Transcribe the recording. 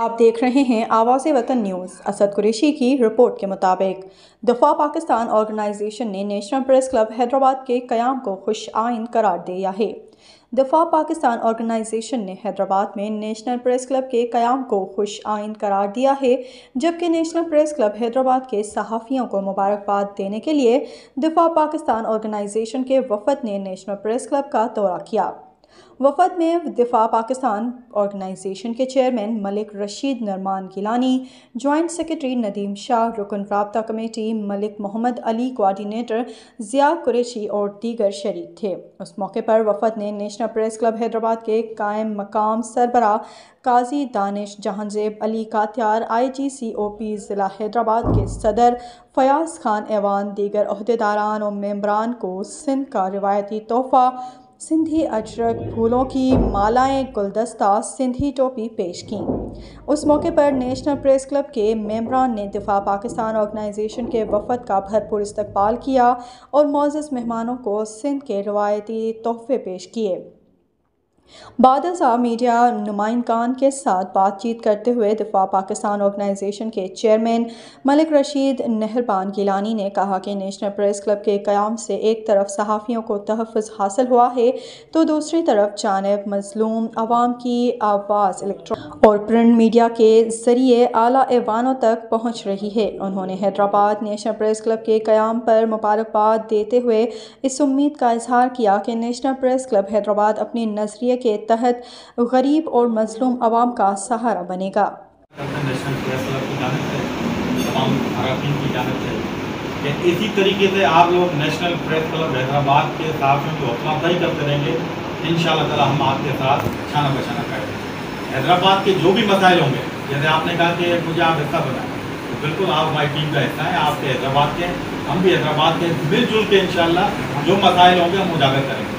آپ دیکھ رہے ہیں آواز وطن نیوز۔ اسد قریشی کی رپورٹ کے مطابق دفاع پاکستان آرگنائزیشن نے نیشنل پریس کلب حیدرآباد کے قیام کو خوش آئند قرار دیا ہے۔ دفاع پاکستان آرگنائزیشن نے حیدرآباد میں نیشنل پریس کلب کے قیام کو خوش آئند قرار دیا ہے، جبکہ نیشنل پریس کلب حیدرآباد کے صحافیوں کو مبارکباد دینے کے لیے دفاع پاکستان آرگنائزیشن کے وفد نے نیشنل پریس کلب کا دورہ کیا۔ وفد میں دفاع پاکستان آرگنائزیشن کے چیئرمین ملک رشید نعمان گیلانی، جوائنٹ سیکرٹری ندیم شاہ، رکن رابطہ کمیٹی ملک محمد علی، کوآرڈینیٹر ضیاء قریشی اور دیگر شریک تھے۔ اس موقع پر وفد نے نیشنل پریس کلب حیدرآباد کے قائم مقام سربراہ قاضی دانش جہانزیب علی کاتیار، IGCOP ضلع حیدرآباد کے صدر فیاض خان ایوان، دیگر عہدیداران اور ممبران کو سندھ کا روایتی تحفہ سندھی اجرک پھولوں کی مالائیں گلدستہ سندھی ٹوپی پیش کیں۔ اس موقع پر نیشنل پریس کلب کے ممبران نے دفاع پاکستان آرگنائزیشن کے وفد کا بھرپور استقبال کیا اور معزز مہمانوں کو سندھ کے روایتی تحفے پیش کیے۔ بعد ازاں میڈیا نمائندگان کے ساتھ بات چیت کرتے ہوئے دفاع پاکستان آرگنائزیشن کے چیئرمین ملک رشید نعمان گیلانی نے کہا کہ نیشنل پریس کلب کے قیام سے ایک طرف صحافیوں کو تحفظ حاصل ہوا ہے تو دوسری طرف جانب مظلوم عوام کی آواز الیکٹرانک اور پرنٹ میڈیا کے ذریعے اعلیٰ ایوانوں تک پہنچ رہی ہے۔ انہوں نے حیدرآباد نیشنل پریس کلب کے قیام پر مبارکباد دیتے ہوئے اس امید کا اظہار کیا کہ نیشنل پریس کلب حیدرآباد اپنی نظریے کے تحت غریب اور مظلوم عوام کا سہارا بنے گا۔ نیشنل پریس کلب کی جانب سے تمام اراکین کی جانب سے کہ اسی طریقے سے آپ لوگ نیشنل پریس کلب حیدرآباد کے صحافیوں کی حوصلہ افزائی کرتے رہیں گے، انشاءاللہ تعالی ہم آپ کے ساتھ شانہ بشانہ کریں گے۔ حیدرآباد کے جو بھی مسائل ہوں گے، جیسے آپ نے کہا کہ مجھے آپ حصہ بنائیں، تو بالکل آپ ہماری ٹیم کا حصہ ہیں، آپ کے حیدرآباد کے، ہم بھی حیدرآباد کے، مل جل کے انشاءاللہ جو مسائل ہوں گے ہم اجاگر کریں گے۔